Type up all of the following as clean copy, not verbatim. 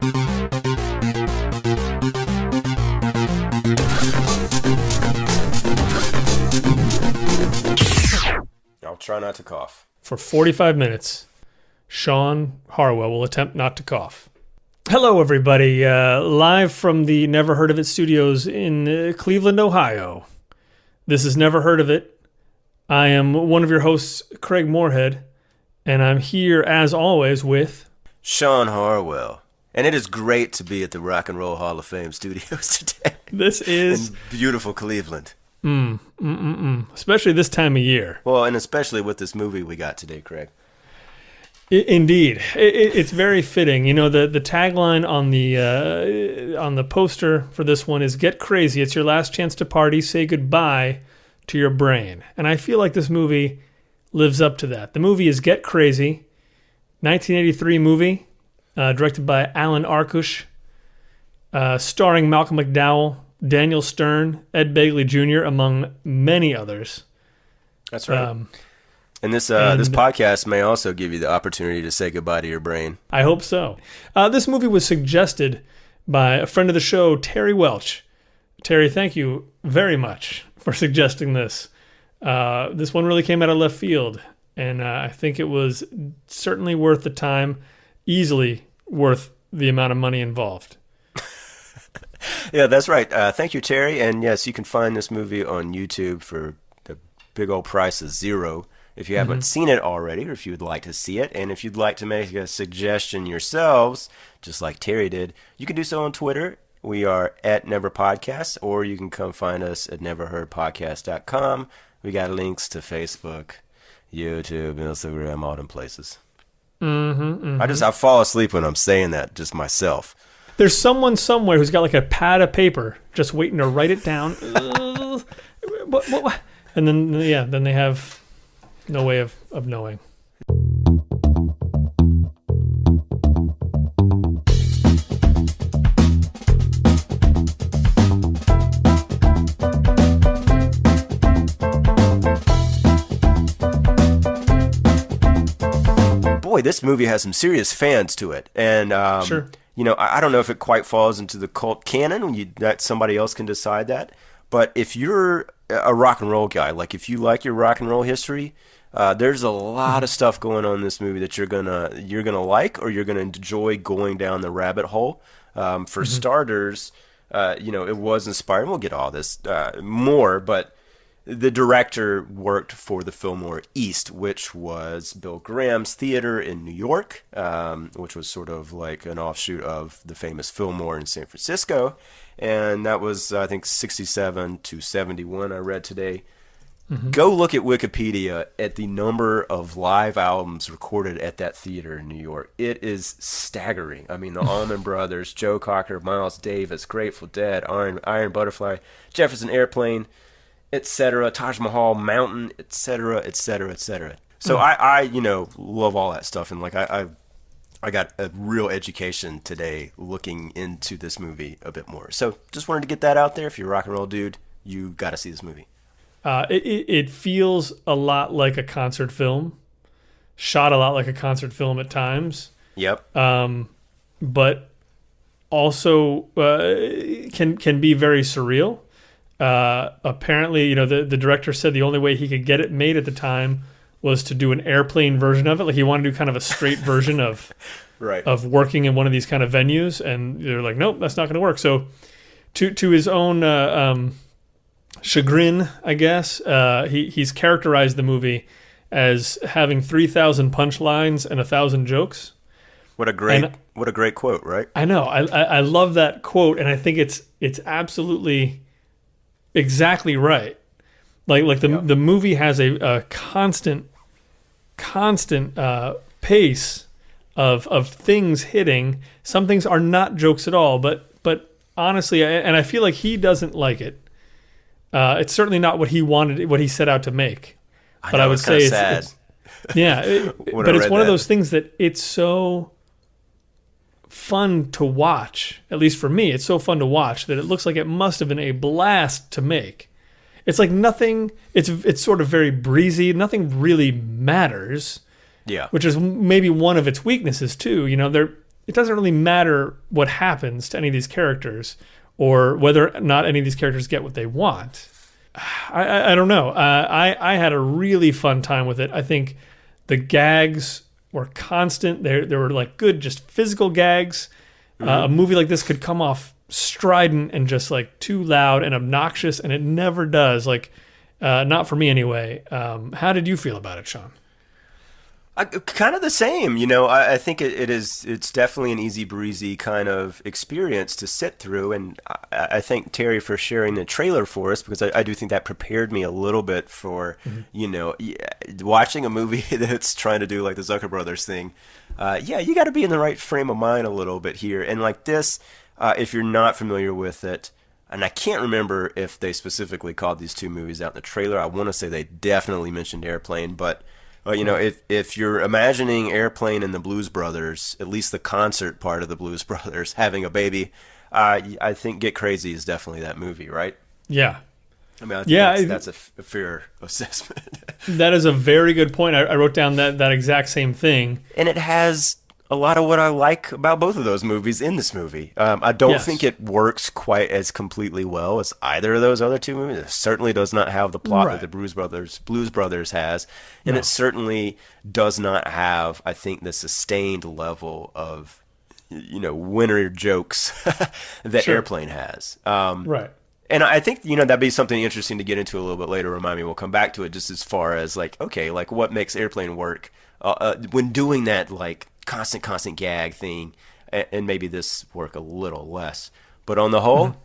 I'll try not to cough. For 45 minutes, Shawn Harwell will attempt not to cough. Hello, everybody. Live from the Never Heard of It studios in Cleveland, Ohio. This is Never Heard of It. I am one of your hosts, Craig Moorhead, and I'm here, as always, with... Shawn Harwell. And it is great to be at the Rock and Roll Hall of Fame studios today. This is... in beautiful Cleveland. Especially this time of year. Well, and especially with this movie we got today, Craig. Indeed, it's very fitting. You know, the tagline on the poster for this one is "Get crazy. It's your last chance to party. Say goodbye to your brain." And I feel like this movie lives up to that. The movie is Get Crazy, 1983 movie, directed by Alan Arkush, starring Malcolm McDowell, Daniel Stern, Ed Begley Jr., among many others. That's right. And this podcast may also give you the opportunity to say goodbye to your brain. I hope so. This movie was suggested by a friend of the show, Terry Welch. Terry, thank you very much for suggesting this. This one really came out of left field, and I think it was certainly worth the time, easily worth the amount of money involved. Yeah, that's right. Thank you, Terry. And yes, you can find this movie on YouTube for the big old price of $0. If you haven't seen it already, or if you would like to see it, and if you'd like to make a suggestion yourselves, just like Terry did, you can do so on Twitter. We are at Never Podcast, or you can come find us at neverheardpodcast.com. We got links to Facebook, YouTube, Instagram, all them places. I fall asleep when I'm saying that, just myself. There's someone somewhere who's got like a pad of paper just waiting to write it down. What? And then they have no way of knowing. Boy, this movie has some serious fans to it. And sure. You know, I don't know if it quite falls into the cult canon. That somebody else can decide that. But if you're a rock and roll guy, like if you like your rock and roll history, there's a lot of stuff going on in this movie that you're gonna like, or you're gonna enjoy going down the rabbit hole. For starters, it was inspiring. We'll get all this more, but the director worked for the Fillmore East, which was Bill Graham's theater in New York, which was sort of like an offshoot of the famous Fillmore in San Francisco. And that was, I think, 67 to 71, I read today. Go look at Wikipedia at the number of live albums recorded at that theater in New York. It is staggering. I mean, the Allman Brothers, Joe Cocker, Miles Davis, Grateful Dead, Iron Butterfly, Jefferson Airplane, etc., Taj Mahal Mountain, etc., etc., etc. So I love all that stuff, and like I got a real education today looking into this movie a bit more. So just wanted to get that out there. If you're a rock and roll dude, you got to see this movie. It feels a lot like a concert film, shot a lot like a concert film at times. Yep. But also can be very surreal. Apparently, the director said the only way he could get it made at the time was to do an airplane version of it. Like he wanted to do kind of a straight version of right. of working in one of these kind of venues, and they're like, nope, that's not going to work. So to his own chagrin, I guess, he's characterized the movie as having 3,000 punchlines and 1,000 jokes. What a great quote, right? I know. I love that quote, and I think it's absolutely exactly right. Like the movie has a constant pace of things hitting. Some things are not jokes at all, but honestly, and I feel like he doesn't like it. It's certainly not what he wanted, what he set out to make. But I would say it's sad. But it's one of those things that it's so fun to watch. At least for me, it's so fun to watch that it looks like it must have been a blast to make. It's like nothing. It's sort of very breezy. Nothing really matters. Yeah. Which is maybe one of its weaknesses too. it doesn't really matter what happens to any of these characters or whether or not any of these characters get what they want. I don't know. I had a really fun time with it. I think the gags were constant. There were like good, just physical gags. A movie like this could come off strident and just like too loud and obnoxious, and it never does. Like, not for me anyway. How did you feel about it, Shawn? Kind of the same, you know. I think it's definitely an easy breezy kind of experience to sit through, and I thank Terry for sharing the trailer for us, because I do think that prepared me a little bit for, you know, watching a movie that's trying to do like the Zucker Brothers thing. You got to be in the right frame of mind a little bit here, and like this, if you're not familiar with it. And I can't remember if they specifically called these two movies out in the trailer. I want to say they definitely mentioned Airplane, but you know, if you're imagining Airplane and the Blues Brothers, at least the concert part of the Blues Brothers, having a baby, I think Get Crazy is definitely that movie, right? Yeah. I mean, I think that's a fair assessment. That is a very good point. I wrote down that exact same thing. And it has a lot of what I like about both of those movies in this movie. I don't think it works quite as completely well as either of those other two movies. It certainly does not have the plot that the Blues Brothers has, and it certainly does not have, I think, the sustained level of, you know, winner jokes that Airplane has. Right. And I think, you know, that'd be something interesting to get into a little bit later. Remind me, we'll come back to it, just as far as like, okay, like what makes Airplane work when doing that, like, constant gag thing, and maybe this work a little less. But on the whole,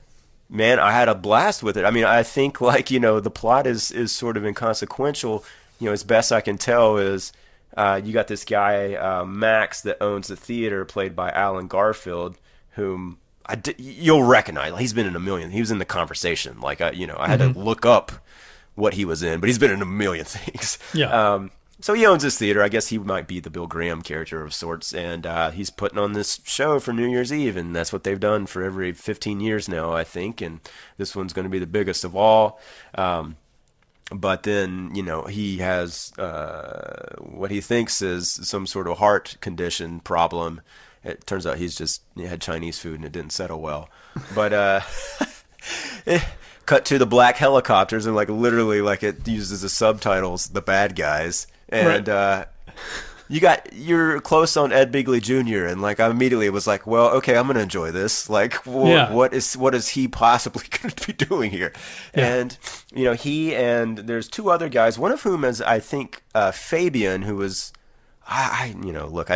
man, I had a blast with it. I mean, I think, like, you know, the plot is sort of inconsequential. You know, as best I can tell is you got this guy, Max, that owns the theater, played by Alan Garfield, whom you'll recognize. He's been in a million. He was in The Conversation. Like, I had to look up what he was in, but he's been in a million things. Yeah. So he owns this theater. I guess he might be the Bill Graham character of sorts, and he's putting on this show for New Year's Eve, and that's what they've done for every 15 years now, I think, and this one's going to be the biggest of all. But then, you know, he has what he thinks is some sort of heart condition problem. It turns out he had Chinese food and it didn't settle well. But cut to the black helicopters, and like literally, like, it uses the subtitles, the bad guys. And you're close on Ed Begley Jr. and like I immediately was like, well, okay, I'm gonna enjoy this. Like, what is he possibly going to be doing here? Yeah. And you know, he and there's two other guys, one of whom is, I think, Fabian, who was, I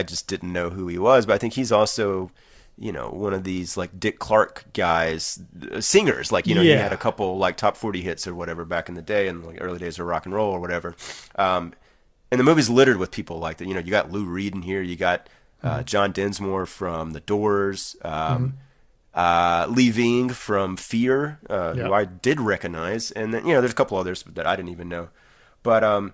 just didn't know who he was, but I think he's also, you know, one of these like Dick Clark guys, singers. Like, you know, he had a couple like top 40 hits or whatever back in the day, in like early days of rock and roll or whatever. And the movie's littered with people like that. You know, you got Lou Reed in here. You got John Densmore from The Doors. Lee Ving from Fear, who I did recognize. And then, you know, there's a couple others that I didn't even know. But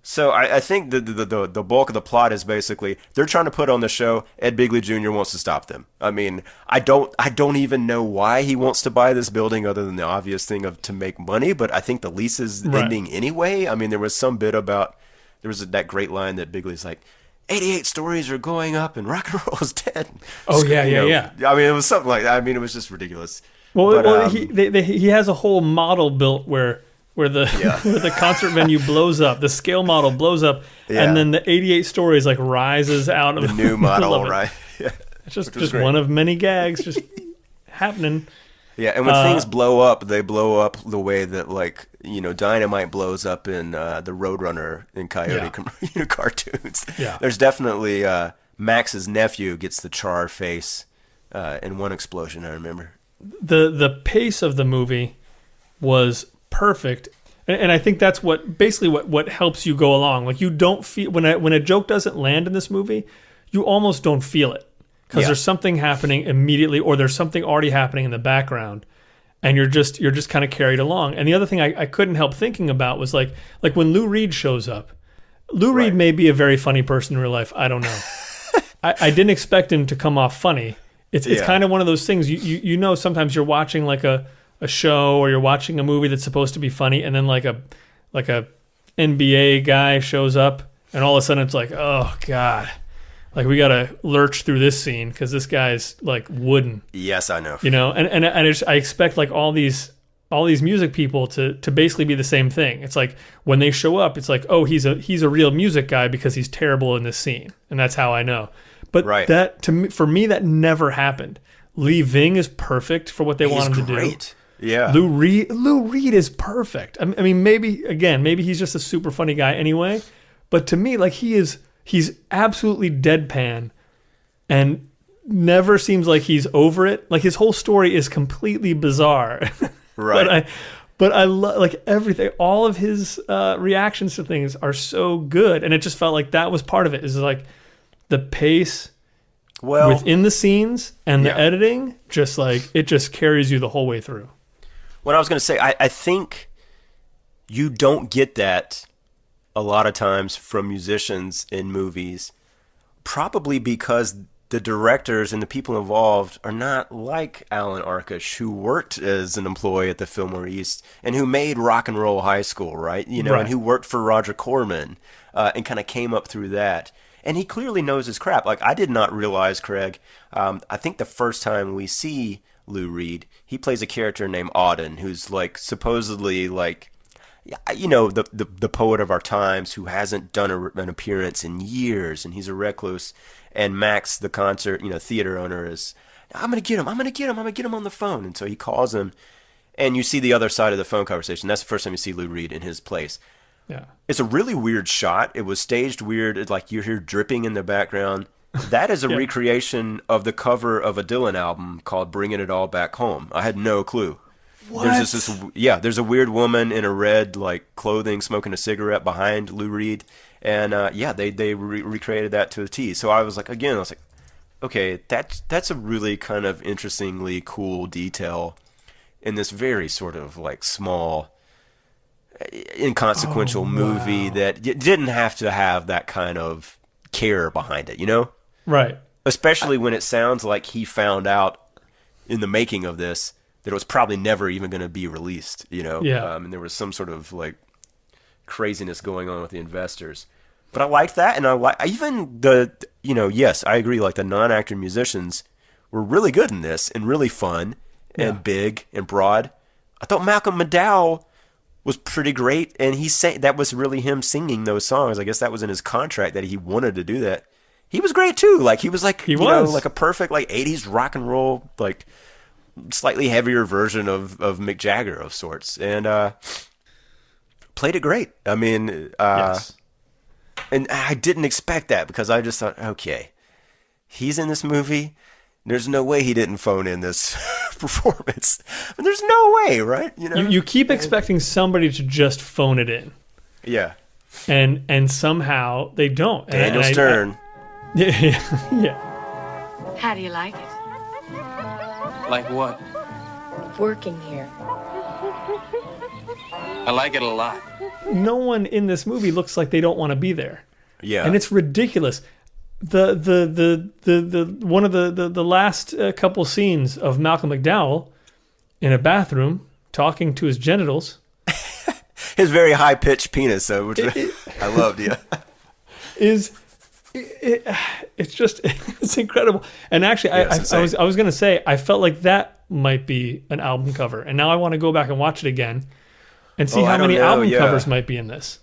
so I think the bulk of the plot is basically they're trying to put on the show. Ed Begley Jr. wants to stop them. I mean, I don't even know why he wants to buy this building, other than the obvious thing of to make money. But I think the lease is ending anyway. I mean, there was some bit about, there was that great line that Bigley's like, 88 stories are going up and rock and roll is dead. Oh, yeah. I mean, it was something like that. I mean, it was just ridiculous. Well, he has a whole model built where the concert venue blows up, the scale model blows up, and then the 88 stories like rises out of the new model, right? Yeah. It's just one of many gags just happening. Yeah, and when things blow up, they blow up the way that, like, you know, dynamite blows up in the Roadrunner and Coyote cartoons. Yeah. There's definitely Max's nephew gets the char face in one explosion, I remember. The pace of the movie was perfect, and I think that's what helps you go along. Like, you don't feel when a joke doesn't land in this movie, you almost don't feel it. Because there's something happening immediately, or there's something already happening in the background, and you're just kind of carried along. And the other thing I couldn't help thinking about was like when Lou Reed shows up. Lou Reed may be a very funny person in real life. I don't know. I didn't expect him to come off funny. It's kind of one of those things. You know, sometimes you're watching like a show, or you're watching a movie that's supposed to be funny, and then like a NBA guy shows up, and all of a sudden it's like, oh God. Like, we got to lurch through this scene because this guy's like wooden. Yes, I know. You know, and I expect like all these music people to basically be the same thing. It's like when they show up, it's like, oh, he's a real music guy because he's terrible in this scene, and that's how I know. But that for me, that never happened. Lee Ving is perfect for what they want him to do. Yeah. Lou Reed is perfect. I mean, maybe he's just a super funny guy anyway. But to me, like, he's absolutely deadpan and never seems like he's over it. Like, his whole story is completely bizarre. Right. But I love, like, everything. All of his reactions to things are so good, and it just felt like that was part of it. Is like the pace within the scenes and the editing, just like it just carries you the whole way through. What I was going to say, I think you don't get that a lot of times from musicians in movies, probably because the directors and the people involved are not like Alan Arkush, who worked as an employee at the Fillmore East and who made Rock and Roll High School, right? You know, and who worked for Roger Corman and kind of came up through that. And he clearly knows his crap. Like, I did not realize, Craig, I think the first time we see Lou Reed, he plays a character named Auden, who's like supposedly like, you know, the poet of our times who hasn't done an appearance in years, and he's a recluse. And Max, the concert, you know, theater owner, is, I'm gonna get him on the phone. And so he calls him, and you see the other side of the phone conversation. That's the first time you see Lou Reed in his place. Yeah, it's a really weird shot. It was staged weird. It's like you hear dripping in the background. That is a recreation of the cover of a Dylan album called "Bringing It All Back Home." I had no clue. What? There's a weird woman in a red like clothing smoking a cigarette behind Lou Reed, and they recreated that to a T. So I was like, okay, that's a really kind of interestingly cool detail in this very sort of like small, inconsequential movie that didn't have to have that kind of care behind it, you know? Right. Especially when it sounds like he found out in the making of this that it was probably never even going to be released, you know? Yeah. And there was some sort of like craziness going on with the investors. But I liked that, and I like even the, you know, yes, I agree, like the non-actor musicians were really good in this and really fun and big and broad. I thought Malcolm McDowell was pretty great, and he sang, that was really him singing those songs. I guess that was in his contract that he wanted to do that. He was great too. Like he was like know, like a perfect like 80s rock and roll, like slightly heavier version of Mick Jagger of sorts, and played it great. I mean, and I didn't expect that because I just thought, okay, he's in this movie. There's no way he didn't phone in this performance. There's no way, right? You know, you keep expecting somebody to just phone it in. Yeah. And somehow they don't. Daniel Stern. Yeah. How do you like it? Like what? Working here. I like it a lot. No one in this movie looks like they don't want to be there. Yeah. And it's ridiculous. The one of the last couple scenes of Malcolm McDowell in a bathroom talking to his genitals. His very high pitched penis, which I loved. Yeah, it's incredible. And actually, yes, I was gonna say I felt like that might be an album cover, and now I want to go back and watch it again and see how many album covers might be in this.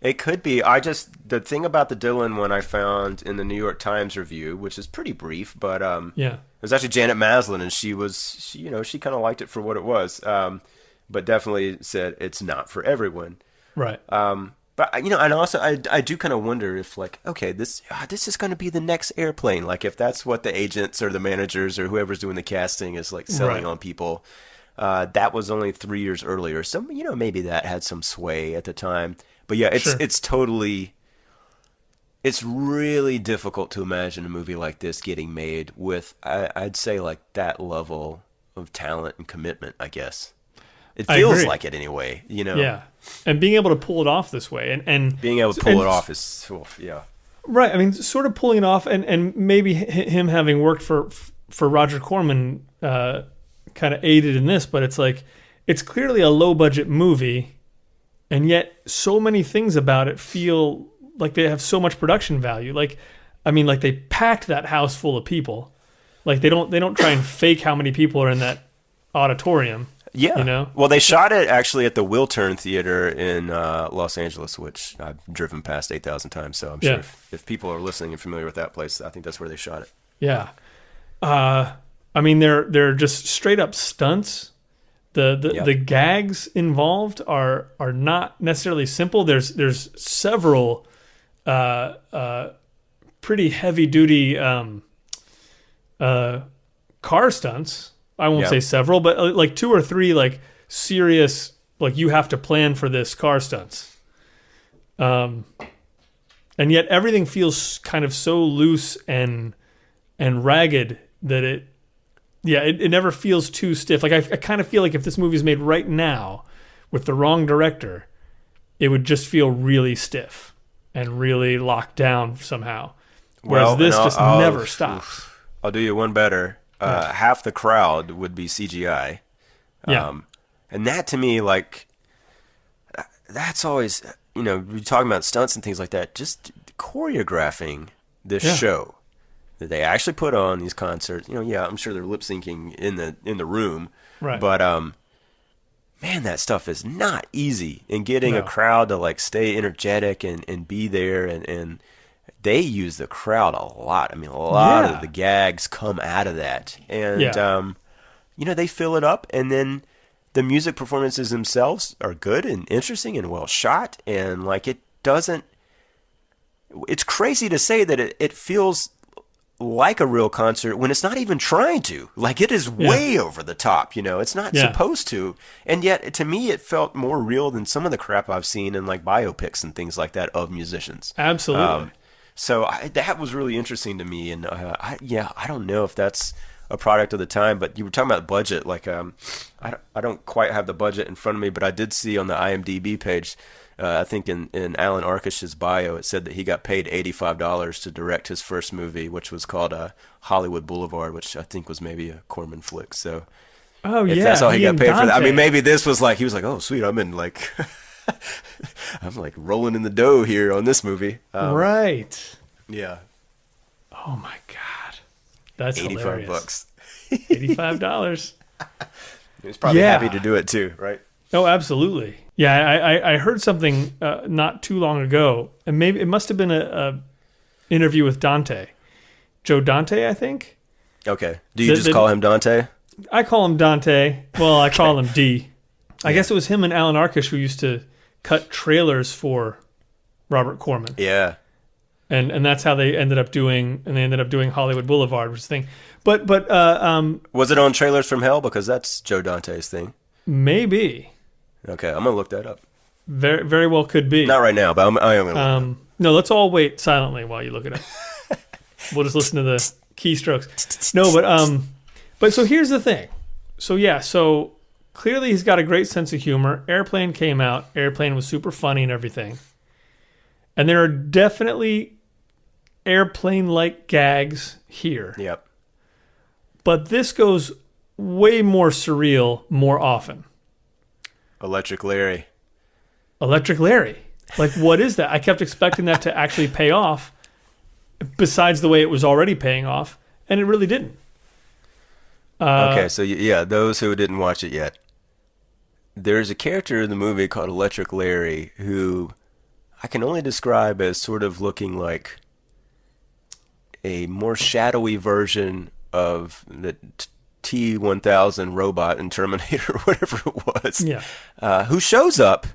It could be. The thing about the Dylan one I found in the New York Times review, which is pretty brief, but it was actually Janet Maslin, and she kind of liked it for what it was, but definitely said it's not for everyone. Right. But you know, and also I do kind of wonder if like, okay, this is going to be the next Airplane, like if that's what the agents or the managers or whoever's doing the casting is like selling on people. That was only 3 years earlier, so you know maybe that had some sway at the time. But yeah, it's really difficult to imagine a movie like this getting made with, I'd say, like that level of talent and commitment, I guess. It feels like it anyway, you know? Yeah. And being able to pull it off this way. And being able to pull it off is, yeah. Right. I mean, sort of pulling it off, and maybe him having worked for Roger Corman kind of aided in this, but it's like, it's clearly a low-budget movie, and yet so many things about it feel like they have so much production value. Like, I mean, like they packed that house full of people. Like they don't try and fake how many people are in that auditorium. Yeah. You know? Well, they shot it actually at the Wiltern Theater in Los Angeles, which I've driven past 8,000 times. So I'm sure if people are listening and familiar with that place, I think that's where they shot it. Yeah. I mean, they're just straight up stunts. The gags involved are not necessarily simple. There's several pretty heavy duty car stunts. I won't say several, but like 2 or 3 like serious, like you have to plan for this car stunts. And yet everything feels kind of so loose and ragged that it never feels too stiff. Like I kind of feel like if this movie's made right now with the wrong director, it would just feel really stiff and really locked down somehow. Whereas this just never stops. I'll do you one better. Half the crowd would be CGI. And that to me, like, that's always, you know, we're talking about stunts and things like that, just choreographing this show that they actually put on these concerts. You know, I'm sure they're lip syncing in the room. Right. But, man, that stuff is not easy. And getting a crowd to, like, stay energetic and be there and they use the crowd a lot. I mean, a lot of the gags come out of that. And, you know, they fill it up. And then the music performances themselves are good and interesting and well shot. And, like, it doesn't... It's crazy to say that it feels like a real concert when it's not even trying to. Like, it is way over the top, you know. It's not supposed to. And yet, to me, it felt more real than some of the crap I've seen in, like, biopics and things like that of musicians. Absolutely. So that was really interesting to me, and I don't know if that's a product of the time. But you were talking about budget, like I don't quite have the budget in front of me, but I did see on the IMDb page, I think in Alan Arkish's bio, it said that he got paid $85 to direct his first movie, which was called Hollywood Boulevard, which I think was maybe a Corman flick. So if that's all he got paid for that, I mean, maybe this was like he was like, oh sweet, I'm in like. I'm like rolling in the dough here on this movie. Right. Yeah. Oh my God. That's $85. $85. He was probably happy to do it too, right? Oh, absolutely. Yeah, I heard something not too long ago, and maybe it must have been a interview with Dante. Joe Dante, I think. Okay. Do you just call him Dante? I call him Dante. Well, I call him D. I guess it was him and Alan Arkish who used to cut trailers for Robert Corman. Yeah. And that's how they ended up doing Hollywood Boulevard, which is the thing. But was it on Trailers from Hell? Because that's Joe Dante's thing. Maybe. Okay, I'm gonna look that up. Very, very well could be. Not right now, but I am gonna look it up. No, let's all wait silently while you look it up. We'll just listen to the keystrokes. No, but so here's the thing. So clearly he's got a great sense of humor. Airplane came out. Airplane was super funny and everything. And there are definitely Airplane-like gags here. Yep. But this goes way more surreal more often. Electric Larry. Electric Larry. Like, what is that? I kept expecting that to actually pay off, besides the way it was already paying off, and it really didn't. Okay, so those who didn't watch it yet. There's a character in the movie called Electric Larry who I can only describe as sort of looking like a more shadowy version of the T-1000 robot in Terminator or whatever it was. Yeah. Who shows up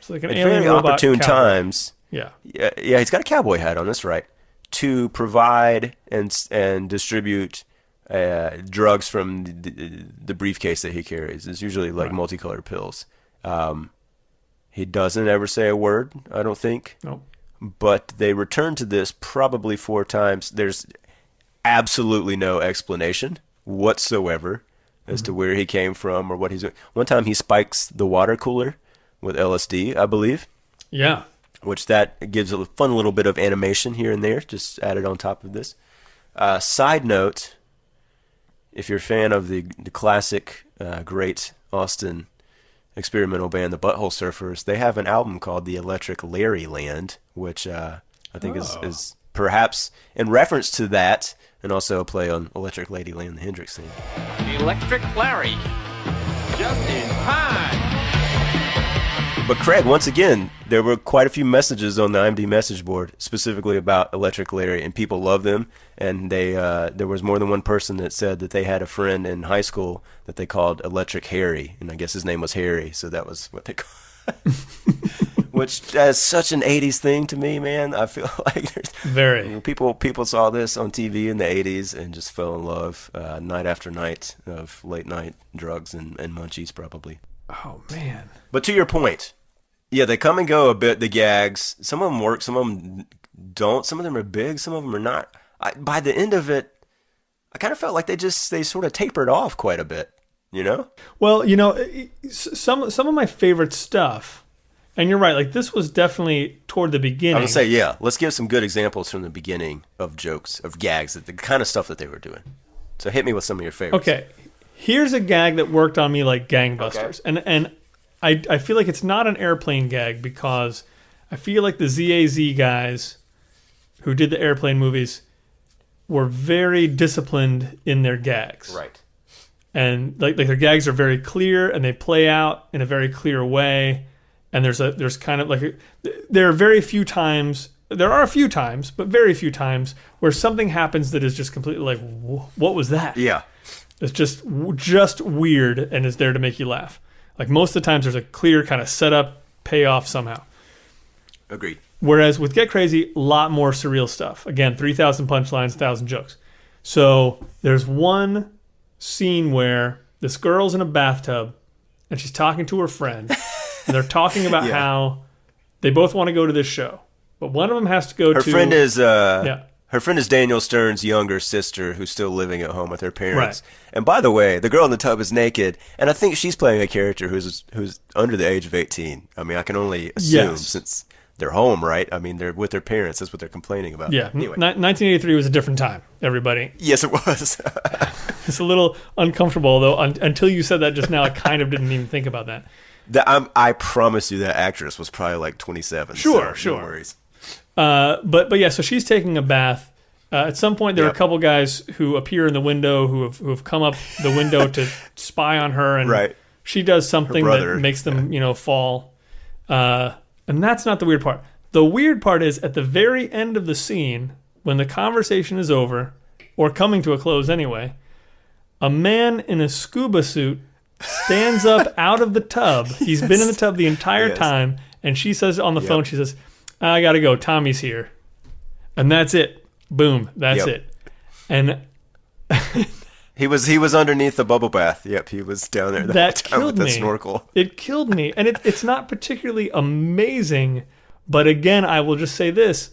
like an at alien very opportune times. Yeah. Yeah, he's got a cowboy hat on, that's right, to provide and distribute drugs from the briefcase that he carries. It's usually like multicolored pills. He doesn't ever say a word, I don't think. Nope. But they return to this probably 4 times. There's absolutely no explanation whatsoever as to where he came from or what he's doing. One time he spikes the water cooler with LSD, I believe. Yeah. Which that gives a fun little bit of animation here and there, just added on top of this. Side note, if you're a fan of the classic, great Austin experimental band, the Butthole Surfers, they have an album called The Electric Larry Land, which I think is perhaps in reference to that, and also a play on Electric Ladyland, the Hendrix theme. Electric Larry, just in time. But Craig, once again, there were quite a few messages on the IMDb message board specifically about Electric Larry, and people love them. And there was more than one person that said that they had a friend in high school that they called Electric Harry, and I guess his name was Harry, so that was what they called. Which is such an '80s thing to me, man. I feel like people saw this on TV in the '80s and just fell in love night after night of late night drugs and munchies, probably. Oh man! But to your point, yeah, they come and go a bit. The gags, some of them work, some of them don't. Some of them are big, some of them are not. By the end of it, I kind of felt like they sort of tapered off quite a bit. You know? Well, some of my favorite stuff. And you're right, like this was definitely toward the beginning. I would say, yeah, let's give some good examples from the beginning of jokes, of gags, the kind of stuff that they were doing. So hit me with some of your favorites. Okay, here's a gag that worked on me like gangbusters. Okay. And I feel like it's not an airplane gag because I feel like the ZAZ guys who did the airplane movies were very disciplined in their gags. Right. And like their gags are very clear and they play out in a very clear way. And there's kind of like there are very few times, but very few times where something happens that is just completely like, what was that? Yeah, it's just weird and is there to make you laugh. Like most of the times, there's a clear kind of setup, payoff somehow. Agreed. Whereas with Get Crazy, a lot more surreal stuff. Again, 3,000 punchlines, 1,000 jokes. So there's one scene where this girl's in a bathtub and she's talking to her friend. And they're talking about how they both want to go to this show, but one of them has to go to. Her friend is Daniel Stern's younger sister, who's still living at home with her parents. Right. And by the way, the girl in the tub is naked, and I think she's playing a character who's under the age of 18. I mean, I can only assume since they're home, right? I mean, they're with their parents. That's what they're complaining about. Yeah. Anyway. 1983 was a different time, everybody. Yes, it was. It's a little uncomfortable, though. Until you said that just now, I kind of didn't even think about that. I promise you that actress was probably like 27. Sure. No worries. But yeah, so she's taking a bath. At some point, there are a couple guys who appear in the window who have come up the window to spy on her, and she does something that makes them fall. And that's not the weird part. The weird part is at the very end of the scene, when the conversation is over, or coming to a close anyway, a man in a scuba suit stands up out of the tub. He's been in the tub the entire time, and she says on the phone, she says, I gotta go, Tommy's here. And that's it. Boom, that's it. And he was underneath the bubble bath. Yep, he was down there that killed with me. the snorkel. It killed me. And it's not particularly amazing, but again, I will just say this,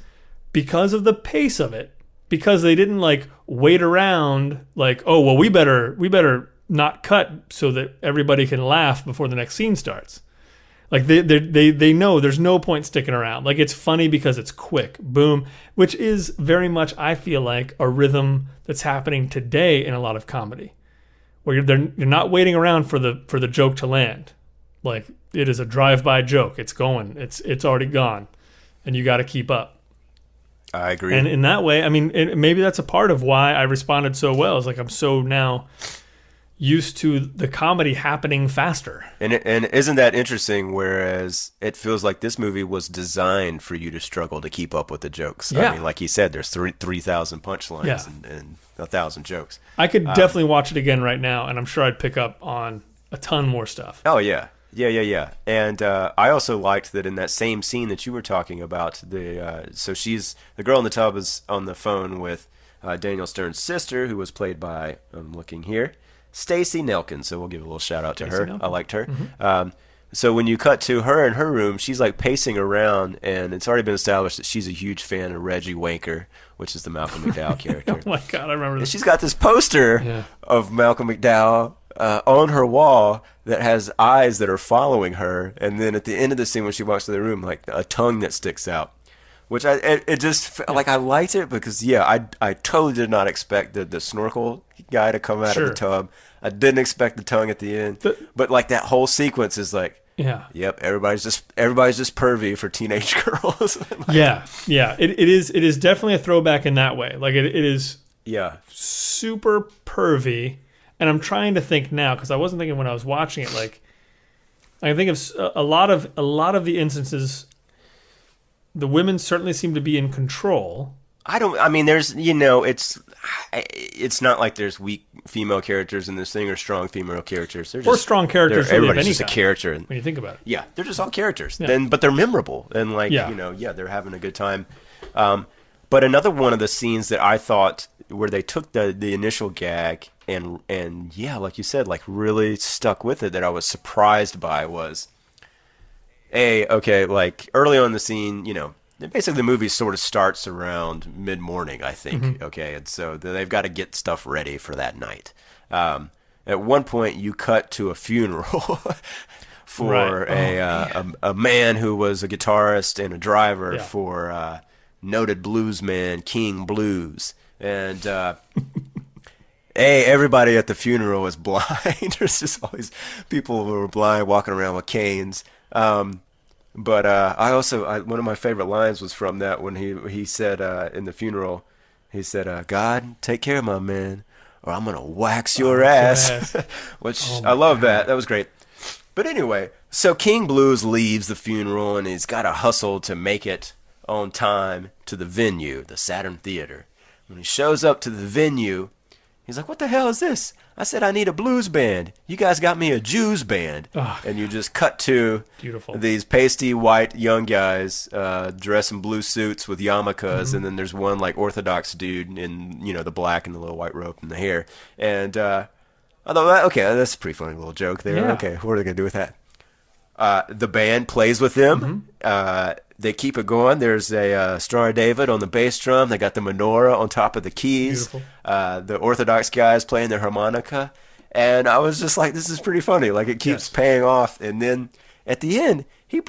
because of the pace of it, because they didn't like wait around like, oh well, we better not cut so that everybody can laugh before the next scene starts. Like they know there's no point sticking around. Like it's funny because it's quick, boom, which is very much, I feel like, a rhythm that's happening today in a lot of comedy, where you're not waiting around for the joke to land. Like it is a drive-by joke. It's going. It's already gone, and you got to keep up. I agree. And in that way, I mean, maybe that's a part of why I responded so well. It's like I'm so now used to the comedy happening faster. And isn't that interesting? Whereas it feels like this movie was designed for you to struggle to keep up with the jokes. Yeah. I mean, like you said, there's 3,000 punchlines and 1,000 jokes. I could definitely watch it again right now, and I'm sure I'd pick up on a ton more stuff. Oh, yeah. Yeah. And I also liked that in that same scene that you were talking about, so the girl in the tub is on the phone with Daniel Stern's sister, who was played by, I'm looking here, Stacey Nelkin, so we'll give a little shout out to her. Nelkin. I liked her. Mm-hmm. So when you cut to her in her room, she's like pacing around, and it's already been established that she's a huge fan of Reggie Wanker, which is the Malcolm McDowell character. Oh my God, I remember this. And she's got this poster of Malcolm McDowell on her wall that has eyes that are following her, and then at the end of the scene when she walks to the room, like a tongue that sticks out. Which it just like I liked it because I totally did not expect the snorkel guy to come out of the tub. I didn't expect the tongue at the end, but like that whole sequence is like Yeah. Yep, everybody's just pervy for teenage girls. Yeah. It is definitely a throwback in that way. Like it is Yeah. super pervy. And I'm trying to think now because I wasn't thinking when I was watching it. Like I can think of a lot of the instances. The women certainly seem to be in control. I mean, there's, it's not like there's weak female characters in this thing or strong female characters. They're Or strong characters, really, of everybody's any just a kind, character. when you think about it. Yeah, they're just all characters. Yeah. But they're memorable. And, like, they're having a good time. But another one of the scenes that I thought where they took the initial gag and yeah, like you said, like really stuck with it that I was surprised by was, like early on in the scene, basically the movie sort of starts around mid-morning, I think. Mm-hmm. Okay, and so they've got to get stuff ready for that night. At one point, you cut to a funeral for a man who was a guitarist and a driver for noted bluesman King Blues, and everybody at the funeral is blind. There's just always people who are blind walking around with canes. But one of my favorite lines was from that when he said in the funeral, he said, "God, take care of my man, or I'm gonna wax your ass," which I love. That was great. But anyway, so King Blues leaves the funeral and he's got to hustle to make it on time to the venue, the Saturn Theater. When he shows up to the venue, he's like, "What the hell is this?" I said, "I need a blues band. You guys got me a Jews band." And you just cut to Beautiful. These pasty white young guys dressed in blue suits with yarmulkes, and then there's one like Orthodox dude in the black and the little white robe and the hair. And I thought, okay, that's a pretty funny little joke there. Yeah. Okay, what are they gonna do with that? The band plays with them. They keep it going. There's a Star David on the bass drum. They got the menorah on top of the keys. Beautiful. The Orthodox guys playing their harmonica. And I was just like, this is pretty funny. Like, it keeps paying off. And then at the end, he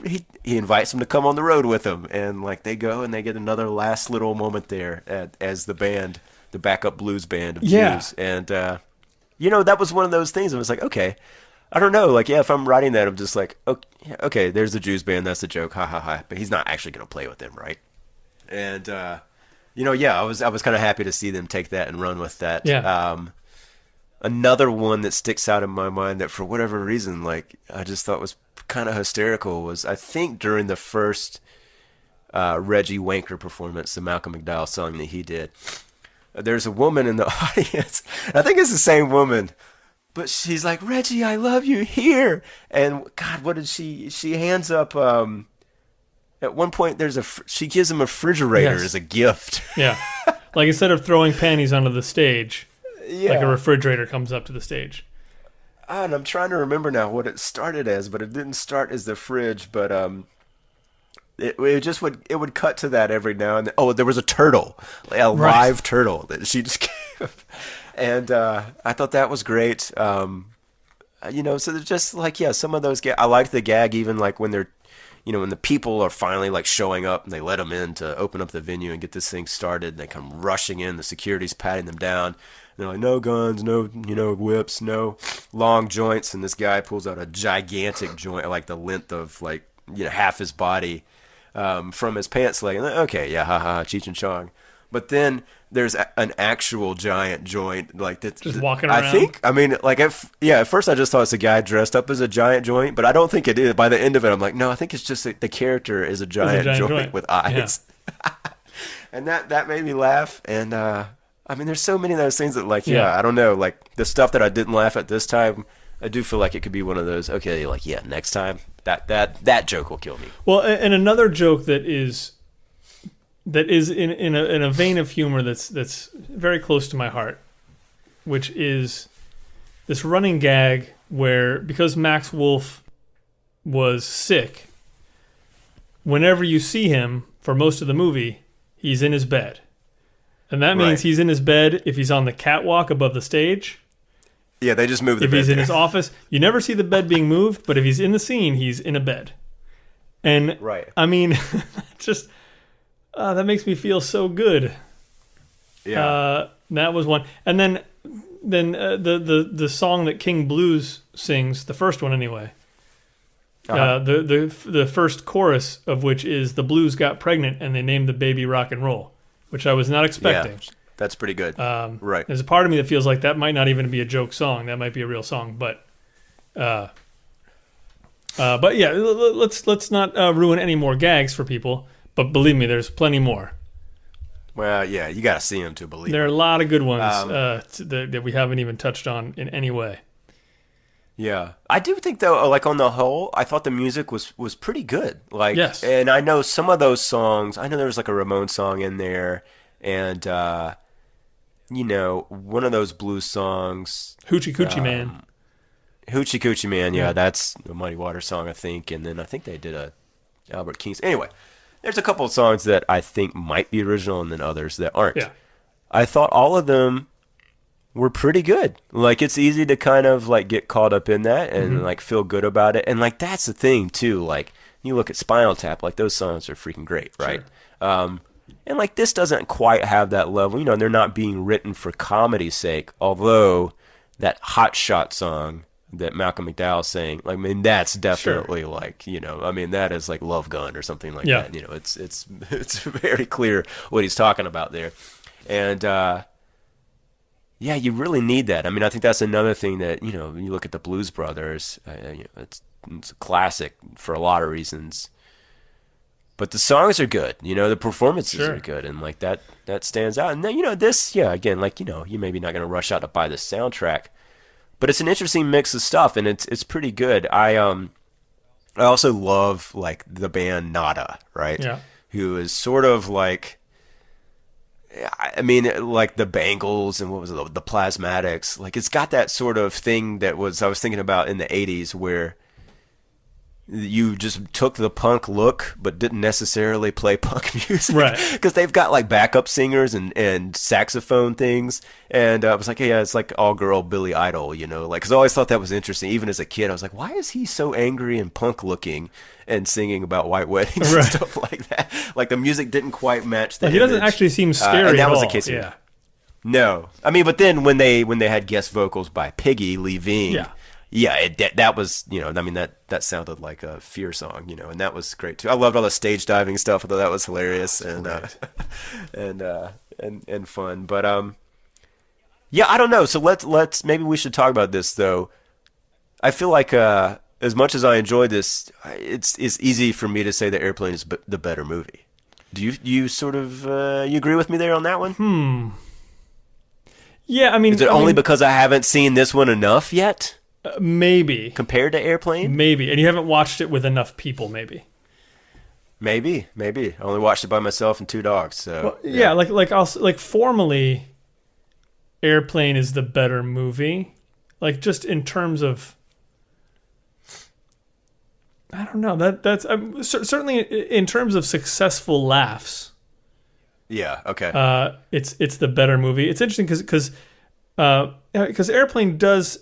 invites them to come on the road with him. And, like, they go and they get another last little moment there as the band, the backup blues band of Jews. And, that was one of those things. I was like, okay. I don't know, like, if I'm writing that, I'm just like, okay, there's the Jews band, that's the joke, ha ha ha. But he's not actually going to play with them, right? And, I was kind of happy to see them take that and run with that. Yeah. Another one that sticks out in my mind that for whatever reason, like, I just thought was kind of hysterical was, I think during the first Reggie Wanker performance, the Malcolm McDowell song that he did, there's a woman in the audience. I think it's the same woman. But she's like, "Reggie, I love you here." And God, what did she hands up, at one point she gives him a refrigerator as a gift. Yeah. Like instead of throwing panties onto the stage, like a refrigerator comes up to the stage. And I'm trying to remember now what it started as, but it didn't start as the fridge, but it would cut to that every now and then. Oh, there was a turtle, a live turtle that she just gave. And I thought that was great. So there's just like, some of those I like the gag even like when they're, when the people are finally like showing up and they let them in to open up the venue and get this thing started. And they come rushing in. The security's patting them down. And they're like, no guns, no, whips, no long joints. And this guy pulls out a gigantic joint, like the length of like, half his body from his pants leg. And okay, Cheech and Chong. But then there's an actual giant joint like that. Just walking around. I think. I mean, like, at first I just thought it's a guy dressed up as a giant joint, but I don't think it is. By the end of it, I'm like, no, I think it's just the character is a giant joint with eyes. Yeah. And that made me laugh. And I mean, there's so many of those things that, like, I don't know, like the stuff that I didn't laugh at this time. I do feel like it could be one of those. Okay, like, next time that joke will kill me. Well, and another joke that is in a vein of humor that's very close to my heart, which is this running gag where, because Max Wolf was sick, whenever you see him for most of the movie, he's in his bed. And that means he's in his bed if he's on the catwalk above the stage. Yeah, they just move the bed. If he's there. In his office, you never see the bed being moved, but if he's in the scene, he's in a bed. And I mean, just... that makes me feel so good. Yeah, that was one. And then the song that King Blues sings, the first one anyway. The first chorus of which is "The Blues got pregnant and they named the baby rock and roll," which I was not expecting. Yeah, that's pretty good. Right. There's a part of me that feels like that might not even be a joke song. That might be a real song, but yeah, let's not ruin any more gags for people. But believe me, there's plenty more. Well, yeah, you got to see them to believe. There are a lot of good ones that we haven't even touched on in any way. Yeah, I do think though, like on the whole, I thought the music was pretty good. Like, yes. And I know some of those songs. I know there was like a Ramon song in there, and one of those blues songs, Hoochie Coochie Man. Hoochie Coochie Man, yeah, that's a Muddy Waters song, I think. And then I think they did a Albert King's. Anyway, there's a couple of songs that I think might be original, and then others that aren't. Yeah. I thought all of them were pretty good. Like, it's easy to kind of like get caught up in that and like feel good about it. And like that's the thing too. Like you look at Spinal Tap, like those songs are freaking great, right? Sure. And like this doesn't quite have that level. You know, they're not being written for comedy's sake. Although that Hot Shot song that Malcolm McDowell sang, like, I mean, that's definitely like, you know, I mean, that is like Love Gun or something like that. You know, it's very clear what he's talking about there. And yeah, you really need that. I mean, I think that's another thing that, you know, you look at the Blues Brothers, it's a classic for a lot of reasons. But the songs are good, you know, the performances are good, and like that stands out. And then, you know, this, yeah, again, like, you know, you're maybe not going to rush out to buy the soundtrack, but it's an interesting mix of stuff, and it's pretty good. I also love like the band Nada, right? Yeah. Who is sort of like, I mean, like the Bangles and what was it, the Plasmatics. Like it's got that sort of thing that I was thinking about in the 80s where you just took the punk look but didn't necessarily play punk music. Right. Because they've got like backup singers and saxophone things. And I was like, yeah, it's like all-girl Billy Idol, you know? Like, because I always thought that was interesting. Even as a kid, I was like, why is he so angry and punk-looking and singing about white weddings and stuff like that? Like, the music didn't quite match that. Like, he doesn't actually seem scary and that at was all. the case. Yeah. No. I mean, but then when they had guest vocals by Piggy Lee Ving, that was, you know, I mean, that sounded like a Fear song, you know, and that was great too. I loved all the stage diving stuff. I thought that was hilarious and fun. But yeah, I don't know. So let's maybe we should talk about this though. I feel like as much as I enjoy this, it's easy for me to say that Airplane is the better movie. Do you sort of you agree with me there on that one? Yeah, I mean, is it only because I haven't seen this one enough yet? Maybe. Compared to Airplane? Maybe. And you haven't watched it with enough people, maybe. Maybe. I only watched it by myself and two dogs. So well, like formally, Airplane is the better movie. Like just in terms of, I don't know. That's certainly in terms of successful laughs. Yeah. Okay. It's the better movie. It's interesting because Airplane does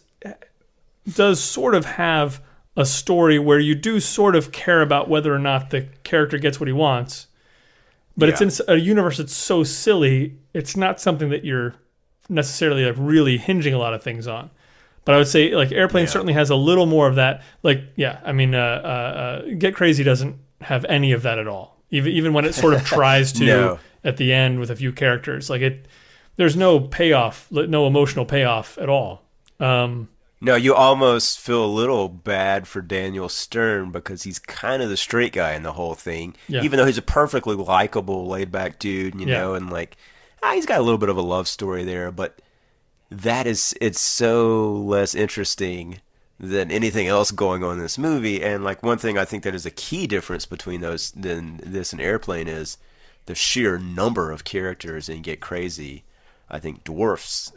sort of have a story where you do sort of care about whether or not the character gets what he wants, but it's in a universe that's so silly, it's not something that you're necessarily like really hinging a lot of things on. But I would say like Airplane certainly has a little more of that. Like, yeah, I mean, Get Crazy doesn't have any of that at all. Even when it sort of tries to at the end with a few characters, like there's no payoff, no emotional payoff at all. No, you almost feel a little bad for Daniel Stern because he's kind of the straight guy in the whole thing, even though he's a perfectly likable, laid-back dude, you know, and like he's got a little bit of a love story there, but it's so less interesting than anything else going on in this movie. And like one thing I think that is a key difference between this and Airplane is the sheer number of characters in Get Crazy, I think, dwarfs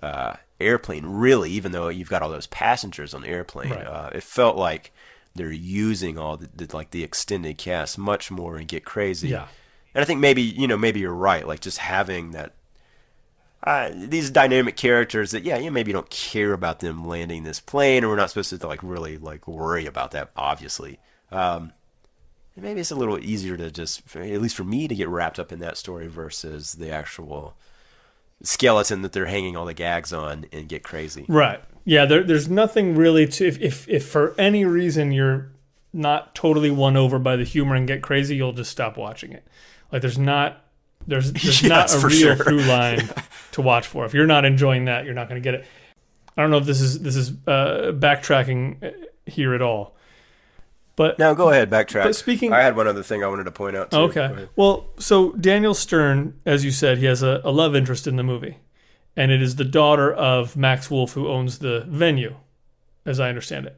Airplane really, even though you've got all those passengers on the Airplane. Right. It felt like they're using all the extended cast much more in Get Crazy. Yeah. And I think maybe you're right, like just having that these dynamic characters that maybe you don't care about them landing this plane, or we're not supposed to like really like worry about that, obviously. Maybe it's a little easier to just, at least for me, to get wrapped up in that story versus the actual skeleton that they're hanging all the gags on and Get Crazy. Right. Yeah, there's nothing really to, if for any reason you're not totally won over by the humor and get crazy, you'll just stop watching it. Like there's not Yes, not a for real sure. through line to watch for. If you're not enjoying that, you're not going to get it. I don't know if this is backtracking here at all. But No, go ahead, backtrack. But speaking- I had one other thing I wanted to point out too. Go okay. ahead. Well, so Daniel Stern, as you said, he has a love interest in the movie. And it is the daughter of Max Wolf, who owns the venue, as I understand it.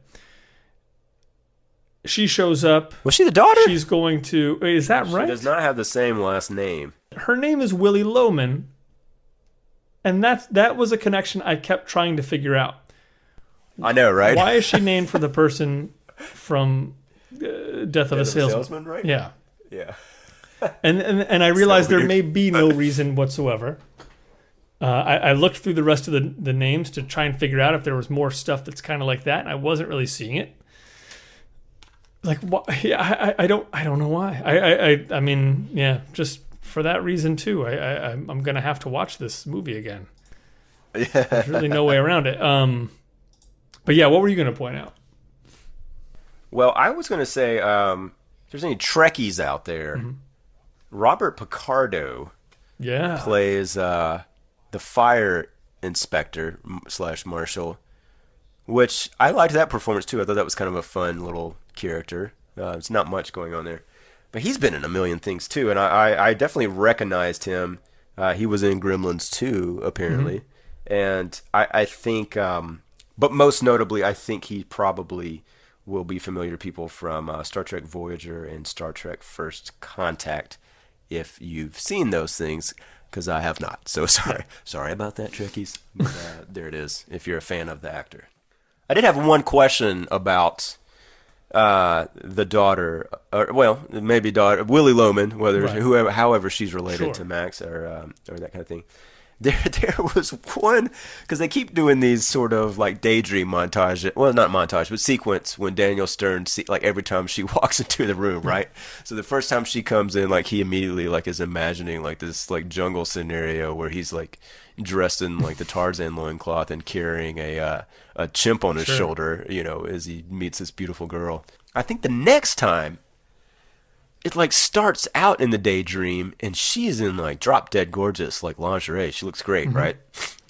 She shows up. Was she the daughter? She's going to... Wait, is that right? She does not have the same last name. Her name is Willie Loman. And that was a connection I kept trying to figure out. I know, right? Why is she named for the person from Death of a Salesman? Right? Yeah. Yeah. And I realized there weird. may be no reason whatsoever. I looked through the rest of the names to try and figure out if there was more stuff that's kind of like that, and I wasn't really seeing it. Like, yeah, I don't know why. I mean, yeah, just for that reason too. I'm gonna have to watch this movie again. There's really no way around it. But yeah, what were you gonna point out? Well, I was going to say, if there's any Trekkies out there, Robert Picardo Yeah. plays the fire inspector / marshal, which I liked that performance too. I thought that was kind of a fun little character. There's not much going on there, but he's been in a million things too, and I definitely recognized him. He was in Gremlins 2, apparently, and I think, but most notably, I think he probably will be familiar to people from Star Trek Voyager and Star Trek First Contact, if you've seen those things, because I have not. So sorry about that, Trekkies. But, there it is, if you're a fan of the actor. I did have one question about the daughter, or well, maybe daughter, Willie Loman, whether whoever, however she's related to Max or that kind of thing. There was one, because they keep doing these sort of like daydream montage, well, not montage, but sequence when Daniel Stern, like every time she walks into the room, right? So the first time she comes in, like he immediately like is imagining like this like jungle scenario where he's like dressed in like the Tarzan loincloth and carrying a chimp on his shoulder, you know, as he meets this beautiful girl. I think the next time, it like starts out in the daydream and she's in like drop dead gorgeous like lingerie. She looks great, right?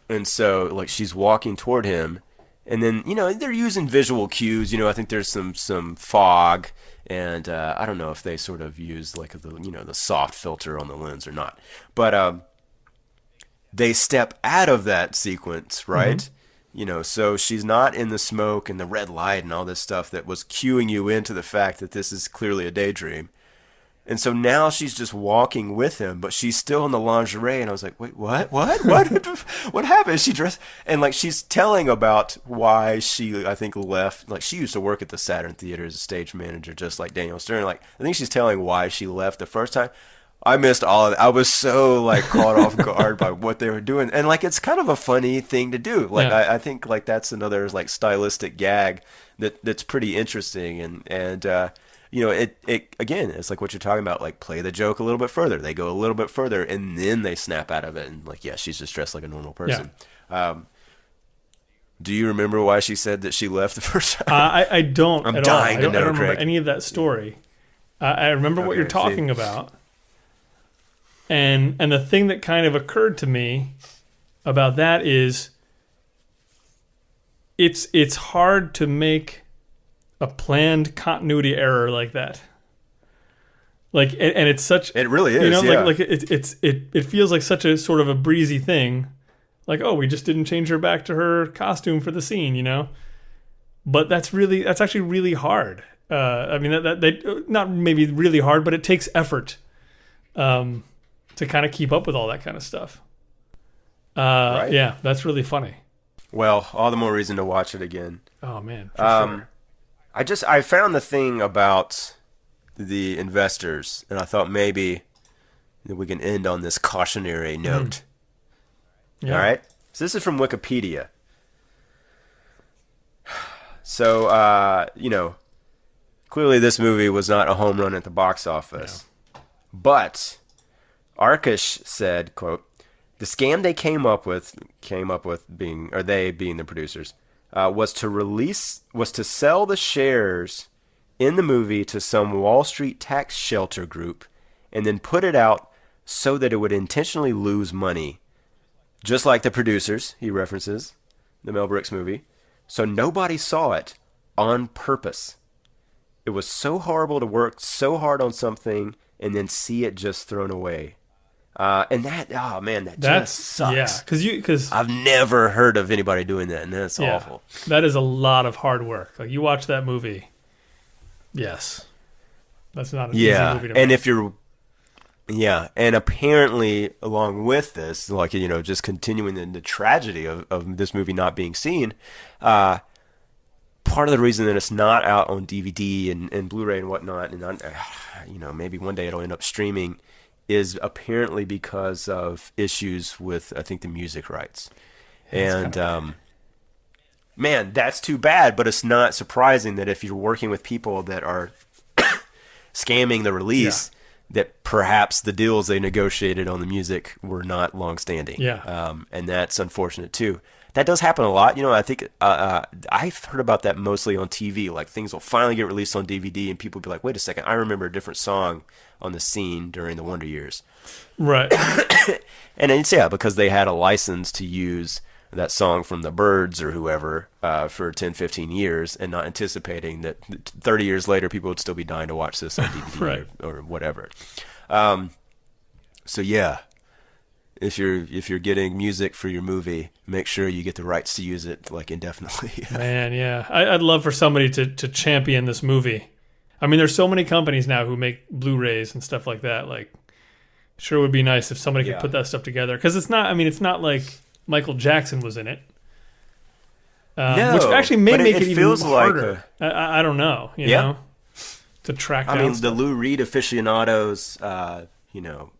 And so like she's walking toward him, and then, you know, they're using visual cues. You know, I think there's some fog, and I don't know if they sort of use like the soft filter on the lens or not. But they step out of that sequence, right? You know, so she's not in the smoke and the red light and all this stuff that was cueing you into the fact that this is clearly a daydream. And so now she's just walking with him, but she's still in the lingerie. And I was like, wait, what? What happened? She dressed, and like she's telling about why she, I think, left. Like she used to work at the Saturn Theater as a stage manager, just like Daniel Stern. Like I think she's telling why she left the first time. I missed all of it. I was so like caught off guard by what they were doing. And like it's kind of a funny thing to do. Like I think like that's another like stylistic gag that's pretty interesting. And you know, it again, it's like what you're talking about, like play the joke a little bit further. They go a little bit further and then they snap out of it and like, yeah, she's just dressed like a normal person. Do you remember why she said that she left the first time? I don't. I'm at dying all. to I know, don't remember Craig. any of that story. I remember what Okay, you're talking about. And the thing that kind of occurred to me about that is it's hard to make a planned continuity error like that. Like and it's such, It really is, you know, yeah. like it feels like such a sort of a breezy thing. Like, oh, we just didn't change her back to her costume for the scene, you know? But that's actually really hard. I mean, they not maybe really hard, but it takes effort to kind of keep up with all that kind of stuff. Right. Yeah, that's really funny. Well, all the more reason to watch it again. Oh man, for sure. I found the thing about the investors, and I thought maybe that we can end on this cautionary note. Yeah. All right. So this is from Wikipedia. So, you know, clearly this movie was not a home run at the box office. No. But Arkush said, quote, the scam they came up with being, or they being the producers, was to sell the shares in the movie to some Wall Street tax shelter group and then put it out so that it would intentionally lose money. Just like the producers, he references, the Mel Brooks movie. So nobody saw it on purpose. It was so horrible to work so hard on something and then see it just thrown away. And that, oh man, that just sucks. Yeah, because I've never heard of anybody doing that, and that's awful. That is a lot of hard work. Like, you watch that movie, yes, that's not an easy movie to make. And if you're, and apparently along with this, like, you know, just continuing the tragedy of this movie not being seen, part of the reason that it's not out on DVD and Blu-ray and whatnot, and you know, maybe one day it'll end up streaming, is apparently because of issues with, I think, the music rights. And man, that's too bad, but it's not surprising that if you're working with people that are scamming the release, that perhaps the deals they negotiated on the music were not long-standing. And that's unfortunate too. That does happen a lot. You know, I think I've heard about that mostly on TV. Like, things will finally get released on DVD, and people will be like, wait a second, I remember a different song on the scene during the Wonder Years. Right. And it's, because they had a license to use that song from the Byrds or whoever for 10, 15 years, and not anticipating that 30 years later people would still be dying to watch this on DVD right. or whatever. So yeah, if you're getting music for your movie, make sure you get the rights to use it, like, indefinitely. Man, yeah. I'd love for somebody to champion this movie. I mean, there's so many companies now who make Blu-rays and stuff like that. Like, sure would be nice if somebody could put that stuff together. Because it's not like Michael Jackson was in it. No, which actually may make it even feels harder. Like I don't know, you know, to track down the Lou Reed aficionados, you know,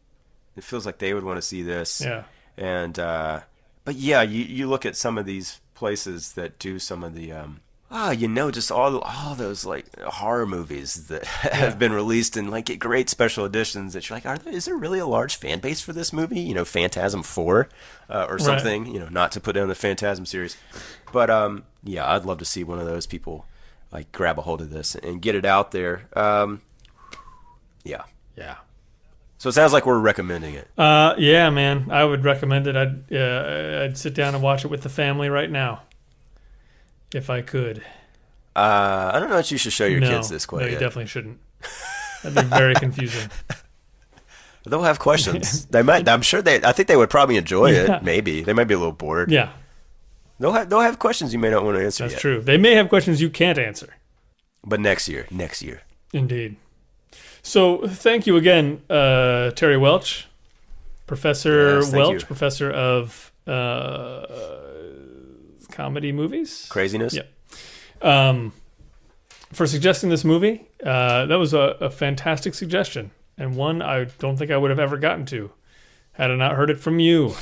it feels like they would want to see this. Yeah. And, but yeah, you look at some of these places that do some of the, you know, just all those, like, horror movies that have been released and, like, get great special editions that you're like, is there really a large fan base for this movie? You know, Phantasm 4 or something, you know, not to put down the Phantasm series. But, I'd love to see one of those people, like, grab a hold of this and get it out there. Yeah. So it sounds like we're recommending it. Yeah, man. I would recommend it. I'd sit down and watch it with the family right now, if I could. I don't know if you should show your kids this quite yet. No, you definitely shouldn't. That'd be very confusing. They'll have questions. They might. I think they would probably enjoy it. Maybe they might be a little bored. Yeah. They'll have questions you may not want to answer. That's true. They may have questions you can't answer. But next year. Indeed. So thank you again, Terry Welch, Professor Welch, professor of comedy movies, craziness. Yeah. For suggesting this movie, that was a fantastic suggestion, and one I don't think I would have ever gotten to had I not heard it from you.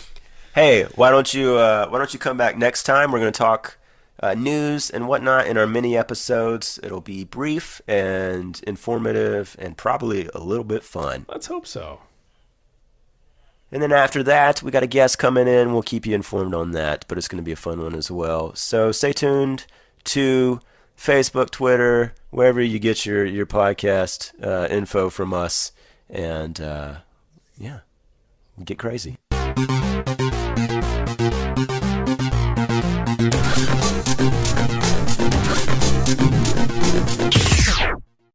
Hey, why don't you come back next time? We're going to talk news and whatnot in our mini episodes. It'll be brief and informative and probably a little bit fun. Let's hope so. And then after that, we got a guest coming in. We'll keep you informed on that, but it's going to be a fun one as well. So stay tuned to Facebook, Twitter, wherever you get your podcast info from us. And, get crazy.